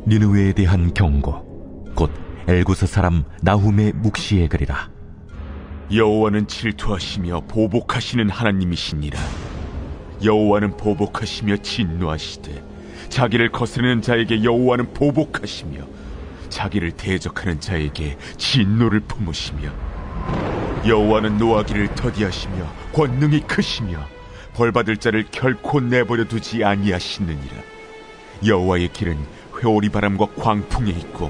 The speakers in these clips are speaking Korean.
니느웨에 대한 경고, 곧 엘구스 사람 나훔의 묵시에 그리라. 여호와는 질투하시며 보복하시는 하나님이시니라. 여호와는 보복하시며 진노하시되 자기를 거스르는 자에게 여호와는 보복하시며 자기를 대적하는 자에게 진노를 품으시며, 여호와는 노하기를 더디하시며 권능이 크시며 벌받을 자를 결코 내버려 두지 아니하시느니라. 여호와의 길은 회오리 바람과 광풍에 있고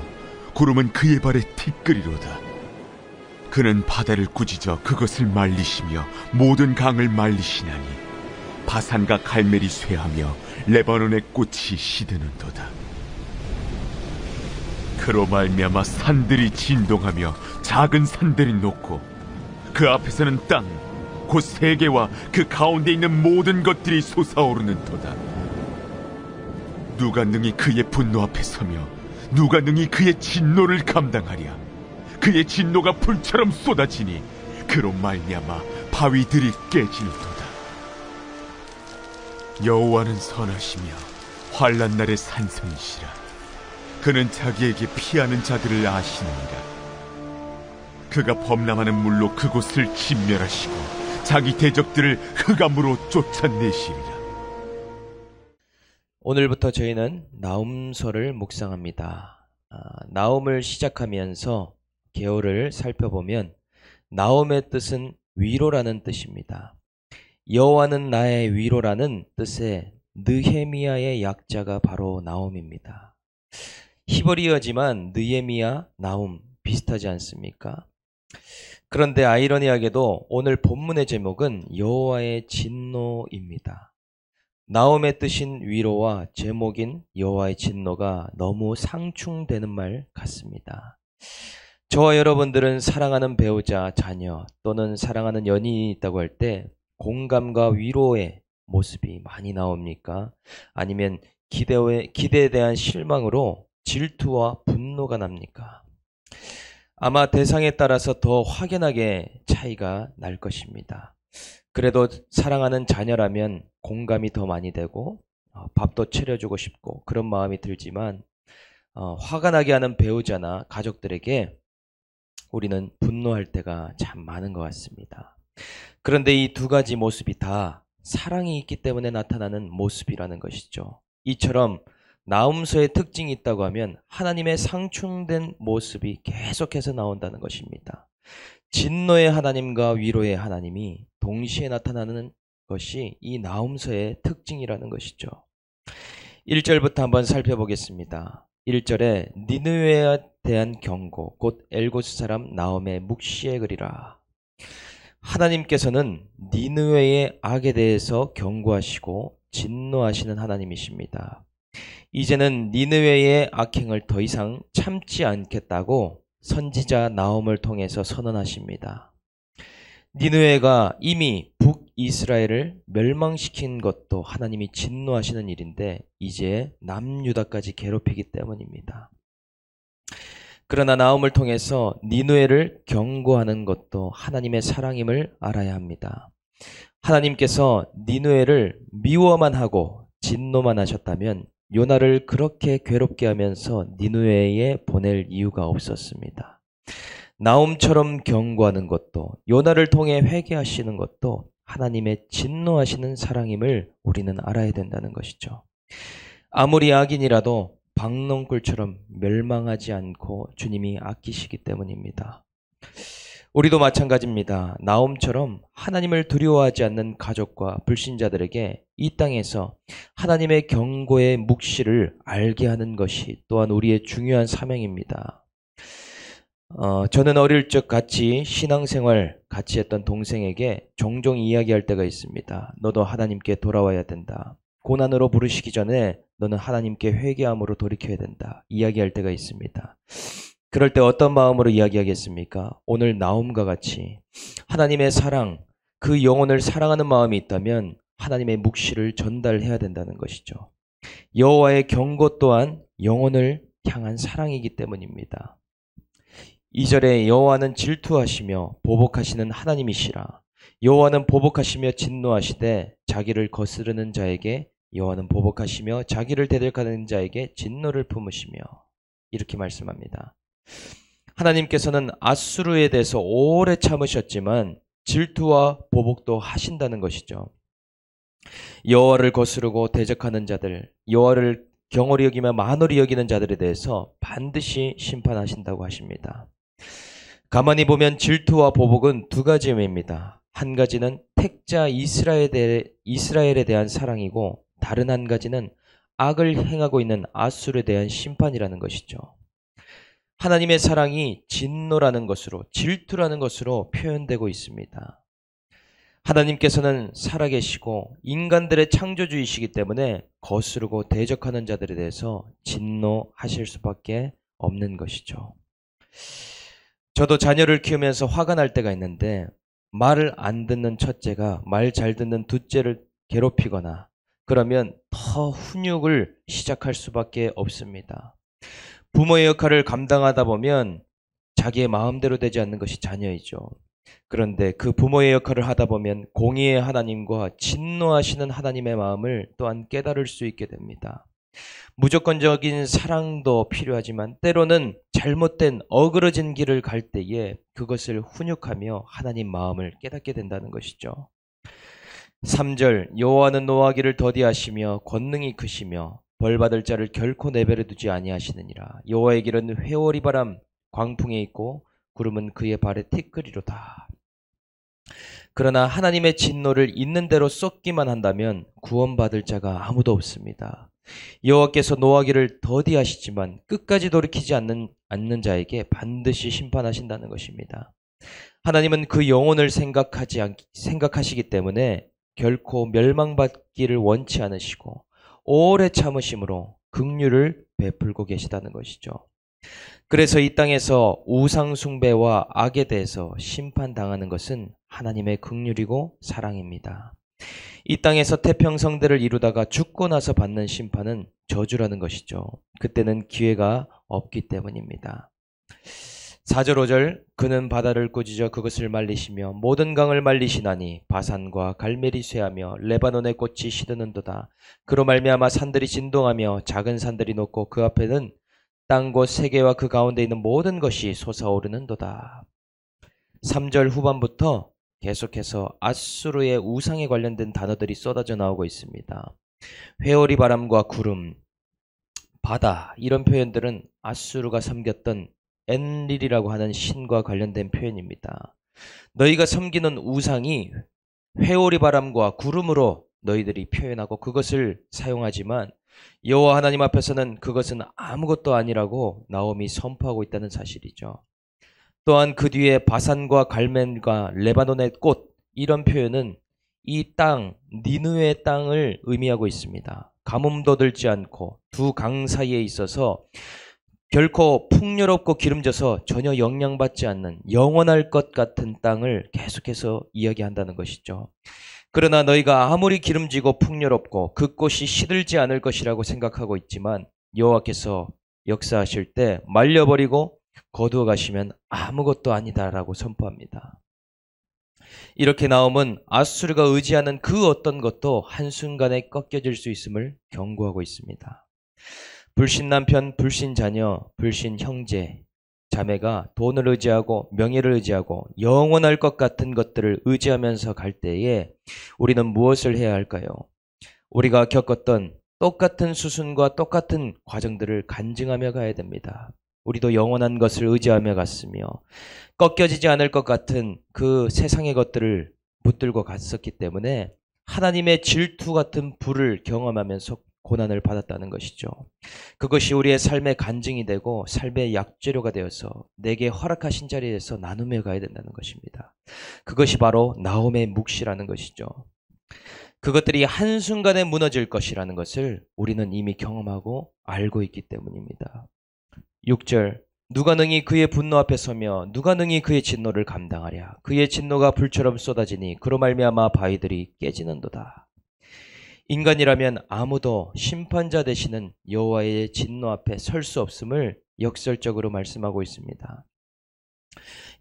구름은 그의 발에 티끌이로다. 그는 바다를 꾸짖어 그것을 말리시며 모든 강을 말리시나니 바산과 갈멜이 쇠하며 레바논의 꽃이 시드는도다. 그로 말미암아 산들이 진동하며 작은 산들이 녹고 그 앞에서는 땅 곧 세계와 그 가운데 있는 모든 것들이 솟아오르는도다. 누가 능히 그의 분노 앞에 서며 누가 능히 그의 진노를 감당하랴. 그의 진노가 불처럼 쏟아지니 그로 말미암아 바위들이 깨지는도다. 여호와는 선하시며 환난 날의 산성이시라. 그는 자기에게 피하는 자들을 아시느니라. 그가 범람하는 물로 그곳을 진멸하시고 자기 대적들을 흑암으로 쫓아내시리라. 오늘부터 저희는 나훔서를 묵상합니다. 나훔을 시작하면서 개요를 살펴보면 나훔의 뜻은 위로라는 뜻입니다. 여호와는 나의 위로라는 뜻의 느헤미야의 약자가 바로 나훔입니다. 히브리어지만 느헤미야, 나훔 비슷하지 않습니까? 그런데 아이러니하게도 오늘 본문의 제목은 여호와의 진노입니다. 나훔의 뜻인 위로와 제목인 여호와의 진노가 너무 상충되는 말 같습니다. 저와 여러분들은 사랑하는 배우자, 자녀 또는 사랑하는 연인이 있다고 할 때 공감과 위로의 모습이 많이 나옵니까? 아니면 기대에 대한 실망으로 질투와 분노가 납니까? 아마 대상에 따라서 더 확연하게 차이가 날 것입니다. 그래도 사랑하는 자녀라면 공감이 더 많이 되고 밥도 차려주고 싶고 그런 마음이 들지만 화가 나게 하는 배우자나 가족들에게 우리는 분노할 때가 참 많은 것 같습니다. 그런데 이 두 가지 모습이 다 사랑이 있기 때문에 나타나는 모습이라는 것이죠. 이처럼 나훔서의 특징이 있다고 하면 하나님의 상충된 모습이 계속해서 나온다는 것입니다. 진노의 하나님과 위로의 하나님이 동시에 나타나는 것이 이 나훔서의 특징이라는 것이죠. 1절부터 한번 살펴보겠습니다. 1절에 니느웨에 대한 경고, 곧 엘고스 사람 나훔의 묵시에 그리라. 하나님께서는 니느웨의 악에 대해서 경고하시고 진노하시는 하나님이십니다. 이제는 니느웨의 악행을 더 이상 참지 않겠다고 선지자 나훔을 통해서 선언하십니다. 니느웨가 이미 북이스라엘을 멸망시킨 것도 하나님이 진노하시는 일인데 이제 남유다까지 괴롭히기 때문입니다. 그러나 나훔을 통해서 니느웨를 경고하는 것도 하나님의 사랑임을 알아야 합니다. 하나님께서 니느웨를 미워만 하고 진노만 하셨다면 요나를 그렇게 괴롭게 하면서 니느웨에 보낼 이유가 없었습니다. 나훔처럼 경고하는 것도 요나를 통해 회개하시는 것도 하나님의 진노하시는 사랑임을 우리는 알아야 된다는 것이죠. 아무리 악인이라도 박농굴처럼 멸망하지 않고 주님이 아끼시기 때문입니다. 우리도 마찬가지입니다. 나훔처럼 하나님을 두려워하지 않는 가족과 불신자들에게 이 땅에서 하나님의 경고의 묵시를 알게 하는 것이 또한 우리의 중요한 사명입니다. 저는 어릴 적 같이 신앙생활 같이 했던 동생에게 종종 이야기할 때가 있습니다. 너도 하나님께 돌아와야 된다. 고난으로 부르시기 전에 너는 하나님께 회개함으로 돌이켜야 된다. 이야기할 때가 있습니다. 그럴 때 어떤 마음으로 이야기하겠습니까? 오늘 나훔과 같이 하나님의 사랑, 그 영혼을 사랑하는 마음이 있다면 하나님의 묵시를 전달해야 된다는 것이죠. 여호와의 경고 또한 영혼을 향한 사랑이기 때문입니다. 2절에 여호와는 질투하시며 보복하시는 하나님이시라. 여호와는 보복하시며 진노하시되 자기를 거스르는 자에게 여호와는 보복하시며 자기를 대적하는 자에게 진노를 품으시며 이렇게 말씀합니다. 하나님께서는 아수르에 대해서 오래 참으셨지만 질투와 보복도 하신다는 것이죠. 여호와를 거스르고 대적하는 자들, 여호와를 경홀히 여기며 만홀히 여기는 자들에 대해서 반드시 심판하신다고 하십니다. 가만히 보면 질투와 보복은 두 가지 의미입니다. 한 가지는 택자 이스라엘에 대한 사랑이고 다른 한 가지는 악을 행하고 있는 아수르에 대한 심판이라는 것이죠. 하나님의 사랑이 진노라는 것으로, 질투라는 것으로 표현되고 있습니다. 하나님께서는 살아계시고 인간들의 창조주이시기 때문에 거스르고 대적하는 자들에 대해서 진노하실 수밖에 없는 것이죠. 저도 자녀를 키우면서 화가 날 때가 있는데 말을 안 듣는 첫째가 말 잘 듣는 둘째를 괴롭히거나 그러면 더 훈육을 시작할 수밖에 없습니다. 부모의 역할을 감당하다 보면 자기의 마음대로 되지 않는 것이 자녀이죠. 그런데 그 부모의 역할을 하다 보면 공의의 하나님과 진노하시는 하나님의 마음을 또한 깨달을 수 있게 됩니다. 무조건적인 사랑도 필요하지만 때로는 잘못된 어그러진 길을 갈 때에 그것을 훈육하며 하나님 마음을 깨닫게 된다는 것이죠. 3절 여호와는 노하기를 더디하시며 권능이 크시며 벌받을 자를 결코 내버려 두지 아니하시느니라. 여호와의 길은 회오리 바람 광풍에 있고 구름은 그의 발에 티끌이로다. 그러나 하나님의 진노를 있는 대로 쏟기만 한다면 구원받을 자가 아무도 없습니다. 여호와께서 노하기를 더디하시지만 끝까지 돌이키지 않는 자에게 반드시 심판하신다는 것입니다. 하나님은 그 영혼을 생각하시기 때문에 결코 멸망받기를 원치 않으시고 오래 참으심으로 긍휼을 베풀고 계시다는 것이죠. 그래서 이 땅에서 우상 숭배와 악에 대해서 심판당하는 것은 하나님의 긍휼이고 사랑입니다. 이 땅에서 태평성대를 이루다가 죽고 나서 받는 심판은 저주라는 것이죠. 그때는 기회가 없기 때문입니다. 4절 5절 그는 바다를 꾸짖어 그것을 말리시며 모든 강을 말리시나니 바산과 갈멜이 쇠하며 레바논의 꽃이 시드는도다. 그로 말미암아 산들이 진동하며 작은 산들이 녹고 그 앞에는 땅 곧 세계와 그 가운데 있는 모든 것이 솟아오르는도다. 3절 후반부터 계속해서 아수르의 우상에 관련된 단어들이 쏟아져 나오고 있습니다. 회오리 바람과 구름, 바다 이런 표현들은 아수르가 섬겼던 엔릴이라고 하는 신과 관련된 표현입니다. 너희가 섬기는 우상이 회오리 바람과 구름으로 너희들이 표현하고 그것을 사용하지만 여호와 하나님 앞에서는 그것은 아무것도 아니라고 나옴이 선포하고 있다는 사실이죠. 또한 그 뒤에 바산과 갈멜과 레바논의 꽃 이런 표현은 이 땅, 니느웨 땅을 의미하고 있습니다. 가뭄도 들지 않고 두 강 사이에 있어서 결코 풍요롭고 기름져서 전혀 영향받지 않는 영원할 것 같은 땅을 계속해서 이야기한다는 것이죠. 그러나 너희가 아무리 기름지고 풍요롭고 그 꽃이 시들지 않을 것이라고 생각하고 있지만 여호와께서 역사하실 때 말려버리고 거두어 가시면 아무것도 아니다라고 선포합니다. 이렇게 나옴은 아수르가 의지하는 그 어떤 것도 한순간에 꺾여질 수 있음을 경고하고 있습니다. 불신 남편, 불신 자녀, 불신 형제, 자매가 돈을 의지하고 명예를 의지하고 영원할 것 같은 것들을 의지하면서 갈 때에 우리는 무엇을 해야 할까요? 우리가 겪었던 똑같은 수순과 똑같은 과정들을 간증하며 가야 됩니다. 우리도 영원한 것을 의지하며 갔으며 꺾여지지 않을 것 같은 그 세상의 것들을 붙들고 갔었기 때문에 하나님의 질투 같은 불을 경험하면서 고난을 받았다는 것이죠. 그것이 우리의 삶의 간증이 되고 삶의 약재료가 되어서 내게 허락하신 자리에서 나누며 가야 된다는 것입니다. 그것이 바로 나옴의 묵시라는 것이죠. 그것들이 한순간에 무너질 것이라는 것을 우리는 이미 경험하고 알고 있기 때문입니다. 6절 누가 능히 그의 분노 앞에 서며 누가 능히 그의 진노를 감당하랴. 그의 진노가 불처럼 쏟아지니 그로 말미암아 바위들이 깨지는도다. 인간이라면 아무도 심판자 되시는 여호와의 진노 앞에 설 수 없음을 역설적으로 말씀하고 있습니다.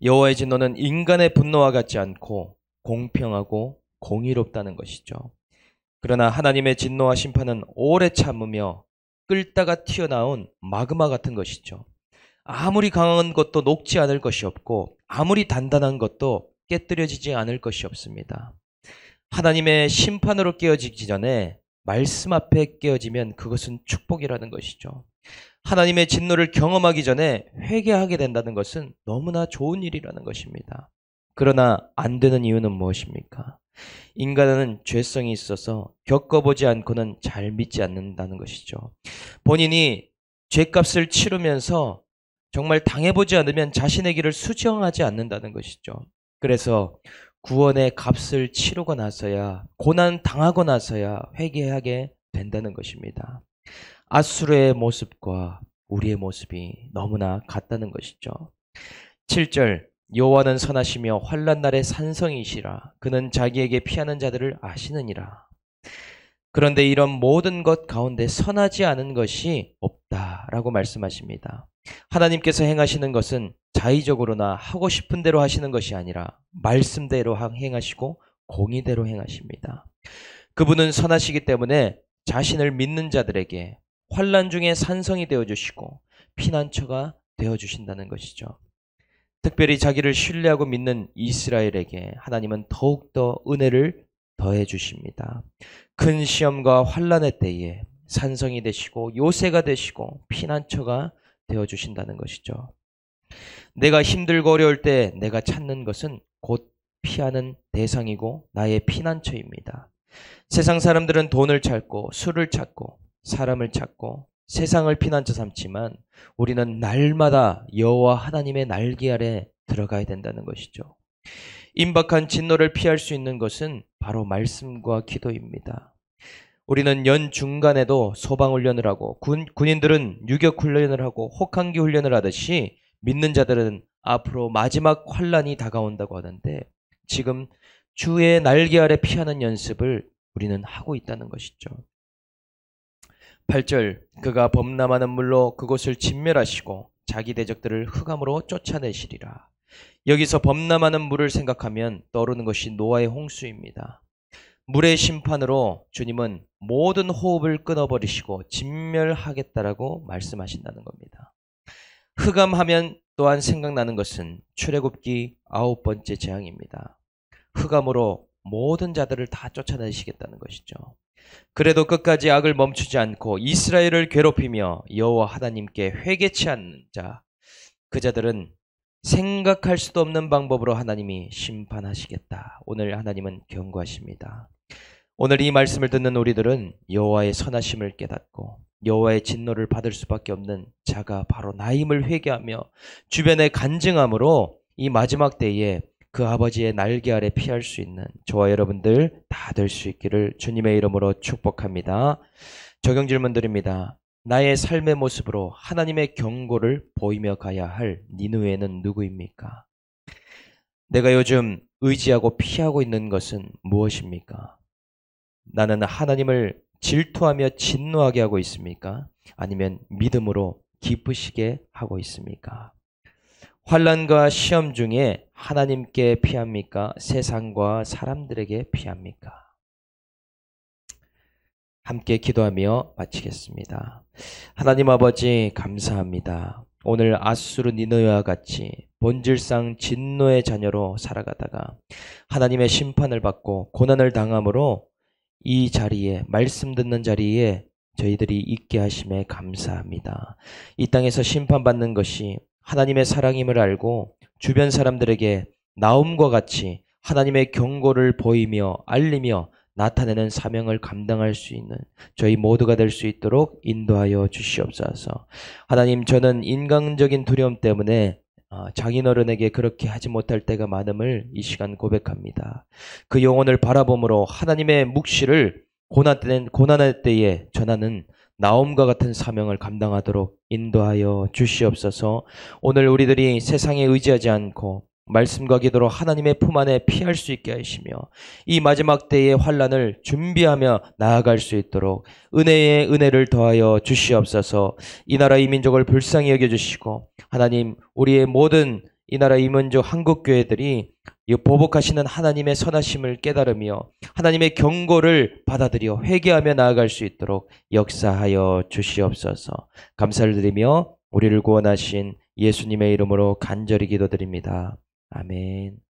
여호와의 진노는 인간의 분노와 같지 않고 공평하고 공의롭다는 것이죠. 그러나 하나님의 진노와 심판은 오래 참으며 끓다가 튀어나온 마그마 같은 것이죠. 아무리 강한 것도 녹지 않을 것이 없고 아무리 단단한 것도 깨뜨려지지 않을 것이 없습니다. 하나님의 심판으로 깨어지기 전에 말씀 앞에 깨어지면 그것은 축복이라는 것이죠. 하나님의 진노를 경험하기 전에 회개하게 된다는 것은 너무나 좋은 일이라는 것입니다. 그러나 안 되는 이유는 무엇입니까? 인간은 죄성이 있어서 겪어보지 않고는 잘 믿지 않는다는 것이죠. 본인이 죄값을 치르면서 정말 당해보지 않으면 자신의 길을 수정하지 않는다는 것이죠. 그래서 구원의 값을 치르고 나서야, 고난 당하고 나서야 회개하게 된다는 것입니다. 아수르의 모습과 우리의 모습이 너무나 같다는 것이죠. 7절, 여호와는 선하시며 환난 날의 산성이시라. 그는 자기에게 피하는 자들을 아시느니라. 그런데 이런 모든 것 가운데 선하지 않은 것이 없다라고 말씀하십니다. 하나님께서 행하시는 것은 자의적으로나 하고 싶은 대로 하시는 것이 아니라 말씀대로 행하시고 공의대로 행하십니다. 그분은 선하시기 때문에 자신을 믿는 자들에게 환난 중에 산성이 되어주시고 피난처가 되어주신다는 것이죠. 특별히 자기를 신뢰하고 믿는 이스라엘에게 하나님은 더욱더 은혜를 더해 주십니다. 큰 시험과 환난의 때에 산성이 되시고 요새가 되시고 피난처가 되어 주신다는 것이죠. 내가 힘들고 어려울 때 내가 찾는 것은 곧 피하는 대상이고 나의 피난처입니다. 세상 사람들은 돈을 찾고 술을 찾고 사람을 찾고 세상을 피난처 삼지만 우리는 날마다 여호와 하나님의 날개 아래 들어가야 된다는 것이죠. 임박한 진노를 피할 수 있는 것은 바로 말씀과 기도입니다. 우리는 연 중간에도 소방훈련을 하고 군인들은 유격훈련을 하고 혹한기 훈련을 하듯이 믿는 자들은 앞으로 마지막 환난이 다가온다고 하는데 지금 주의 날개 아래 피하는 연습을 우리는 하고 있다는 것이죠. 8절, 그가 범람하는 물로 그곳을 진멸하시고 자기 대적들을 흑암으로 쫓아내시리라. 여기서 범람하는 물을 생각하면 떠오르는 것이 노아의 홍수입니다. 물의 심판으로 주님은 모든 호흡을 끊어버리시고 진멸하겠다라고 말씀하신다는 겁니다. 흑암하면 또한 생각나는 것은 출애굽기 9번째 재앙입니다. 흑암으로 모든 자들을 다 쫓아내시겠다는 것이죠. 그래도 끝까지 악을 멈추지 않고 이스라엘을 괴롭히며 여호와 하나님께 회개치 않는 자, 그 자들은 생각할 수도 없는 방법으로 하나님이 심판하시겠다. 오늘 하나님은 경고하십니다. 오늘 이 말씀을 듣는 우리들은 여호와의 선하심을 깨닫고 여호와의 진노를 받을 수밖에 없는 자가 바로 나임을 회개하며 주변의 간증함으로 이 마지막 때에 그 아버지의 날개 아래 피할 수 있는 저와 여러분들 다 될 수 있기를 주님의 이름으로 축복합니다. 적용 질문 드립니다. 나의 삶의 모습으로 하나님의 경고를 보이며 가야 할 니느웨는 누구입니까? 내가 요즘 의지하고 피하고 있는 것은 무엇입니까? 나는 하나님을 질투하며 진노하게 하고 있습니까? 아니면 믿음으로 기쁘시게 하고 있습니까? 환난과 시험 중에 하나님께 피합니까? 세상과 사람들에게 피합니까? 함께 기도하며 마치겠습니다. 하나님 아버지 감사합니다. 오늘 아수르 니느웨와 같이 본질상 진노의 자녀로 살아가다가 하나님의 심판을 받고 고난을 당함으로 이 자리에 말씀 듣는 자리에 저희들이 있게 하심에 감사합니다. 이 땅에서 심판받는 것이 하나님의 사랑임을 알고 주변 사람들에게 나옴과 같이 하나님의 경고를 보이며 알리며 나타내는 사명을 감당할 수 있는 저희 모두가 될 수 있도록 인도하여 주시옵소서. 하나님, 저는 인간적인 두려움 때문에 장인어른에게 그렇게 하지 못할 때가 많음을 이 시간 고백합니다. 그 영혼을 바라봄으로 하나님의 묵시를 고난의 때에 전하는 나옴과 같은 사명을 감당하도록 인도하여 주시옵소서. 오늘 우리들이 세상에 의지하지 않고 말씀과 기도로 하나님의 품 안에 피할 수 있게 하시며 이 마지막 때의 환난을 준비하며 나아갈 수 있도록 은혜의 은혜를 더하여 주시옵소서. 이 나라 이 민족을 불쌍히 여겨주시고 하나님, 우리의 모든 이 나라 이 민족 한국교회들이 이 보복하시는 하나님의 선하심을 깨달으며 하나님의 경고를 받아들여 회개하며 나아갈 수 있도록 역사하여 주시옵소서. 감사를 드리며 우리를 구원하신 예수님의 이름으로 간절히 기도드립니다. 아멘.